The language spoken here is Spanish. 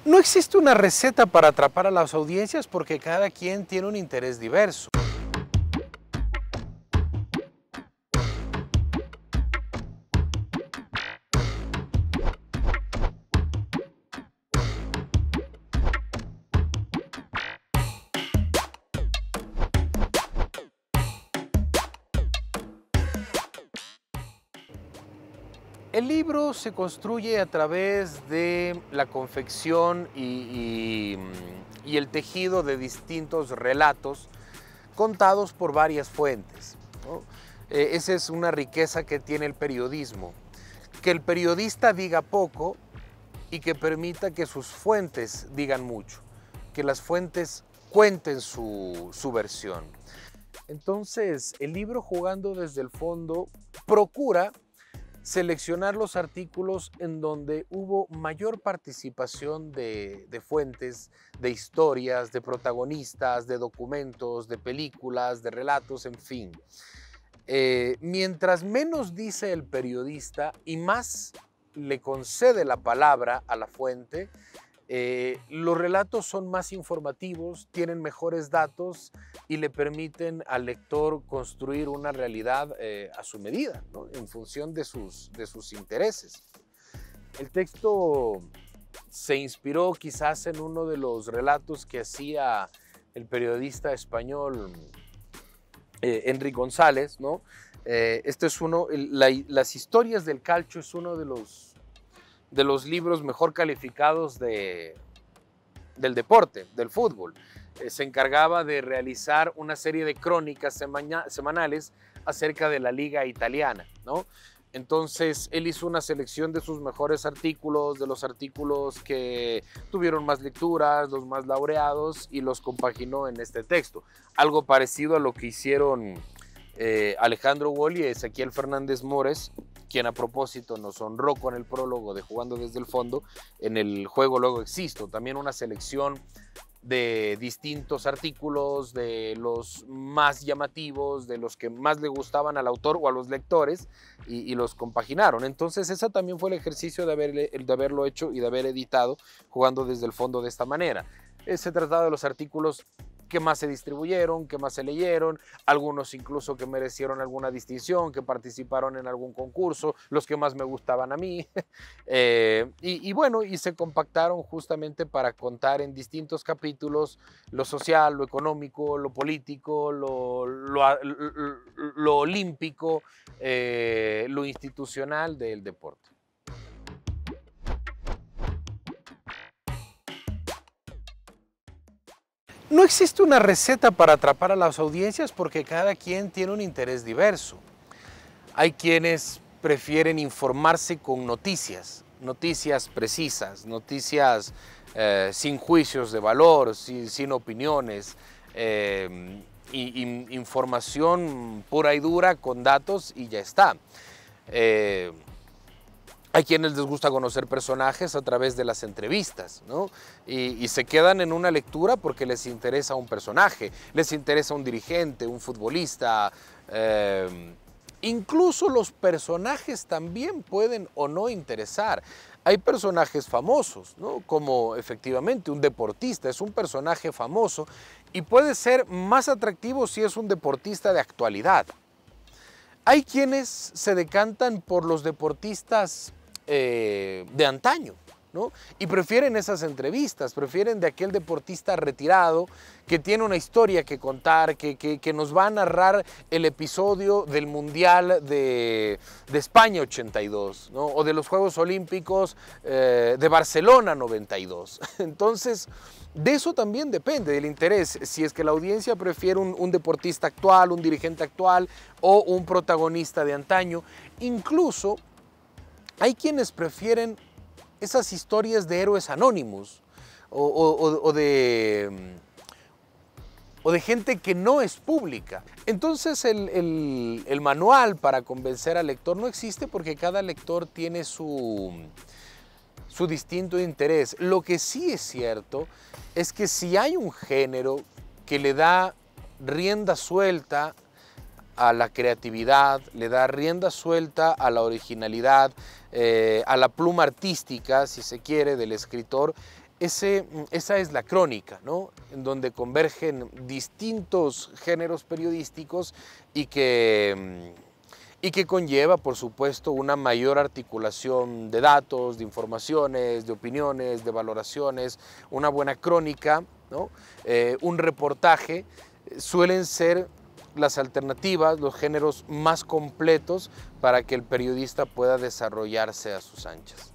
No existe una receta para atrapar a las audiencias porque cada quien tiene un interés diverso. El libro se construye a través de la confección y el tejido de distintos relatos contados por varias fuentes, ¿no? Esa es una riqueza que tiene el periodismo, que el periodista diga poco y que permita que sus fuentes digan mucho, que las fuentes cuenten su versión. Entonces, el libro Jugando desde el Fondo procura seleccionar los artículos en donde hubo mayor participación de fuentes, de historias, de protagonistas, de documentos, de películas, de relatos, en fin. Mientras menos dice el periodista y más le concede la palabra a la fuente, los relatos son más informativos, tienen mejores datos y le permiten al lector construir una realidad a su medida, ¿no? En función de sus intereses. El texto se inspiró quizás en uno de los relatos que hacía el periodista español Enric González, ¿no? Este es las historias del calcio es uno de los libros mejor calificados del deporte, del fútbol. Se encargaba de realizar una serie de crónicas semanales acerca de la liga italiana, ¿no? Entonces, él hizo una selección de sus mejores artículos, de los artículos que tuvieron más lecturas, los más laureados, y los compaginó en este texto. Algo parecido a lo que hicieron Alejandro Wall y Ezequiel Fernández Mores, quien a propósito nos honró con el prólogo de Jugando desde el Fondo en el juego Luego Existo. También una selección de distintos artículos, de los más llamativos, de los que más le gustaban al autor o a los lectores, y los compaginaron. Entonces ese también fue el ejercicio de haberlo hecho y de haber editado Jugando desde el Fondo de esta manera. Se trataba de los artículos que más se distribuyeron, que más se leyeron, algunos incluso que merecieron alguna distinción, que participaron en algún concurso, los que más me gustaban a mí, bueno, y se compactaron justamente para contar en distintos capítulos lo social, lo económico, lo político, lo olímpico, lo institucional del deporte. No existe una receta para atrapar a las audiencias porque cada quien tiene un interés diverso. Hay quienes prefieren informarse con noticias precisas, noticias sin juicios de valor, sin opiniones, información pura y dura con datos y ya está. Hay quienes les gusta conocer personajes a través de las entrevistas, ¿no? Y se quedan en una lectura porque les interesa un personaje, les interesa un dirigente, un futbolista. Incluso los personajes también pueden o no interesar. Hay personajes famosos, ¿no? Como efectivamente un deportista es un personaje famoso y puede ser más atractivo si es un deportista de actualidad. Hay quienes se decantan por los deportistas de antaño, ¿no? Y prefieren esas entrevistas, prefieren de aquel deportista retirado que tiene una historia que contar, que nos va a narrar el episodio del Mundial de España 82, ¿no? O de los Juegos Olímpicos de Barcelona 92. Entonces, de eso también depende del interés, si es que la audiencia prefiere un deportista actual, un dirigente actual o un protagonista de antaño. Incluso hay quienes prefieren esas historias de héroes anónimos o de gente que no es pública. Entonces el manual para convencer al lector no existe porque cada lector tiene su distinto interés. Lo que sí es cierto es que si hay un género que le da rienda suelta a la creatividad, le da rienda suelta a la originalidad, a la pluma artística, si se quiere, del escritor, esa es la crónica, ¿no? En donde convergen distintos géneros periodísticos y que conlleva, por supuesto, una mayor articulación de datos, de informaciones, de opiniones, de valoraciones, una buena crónica, ¿no? Un reportaje, suelen ser las alternativas, los géneros más completos para que el periodista pueda desarrollarse a sus anchas.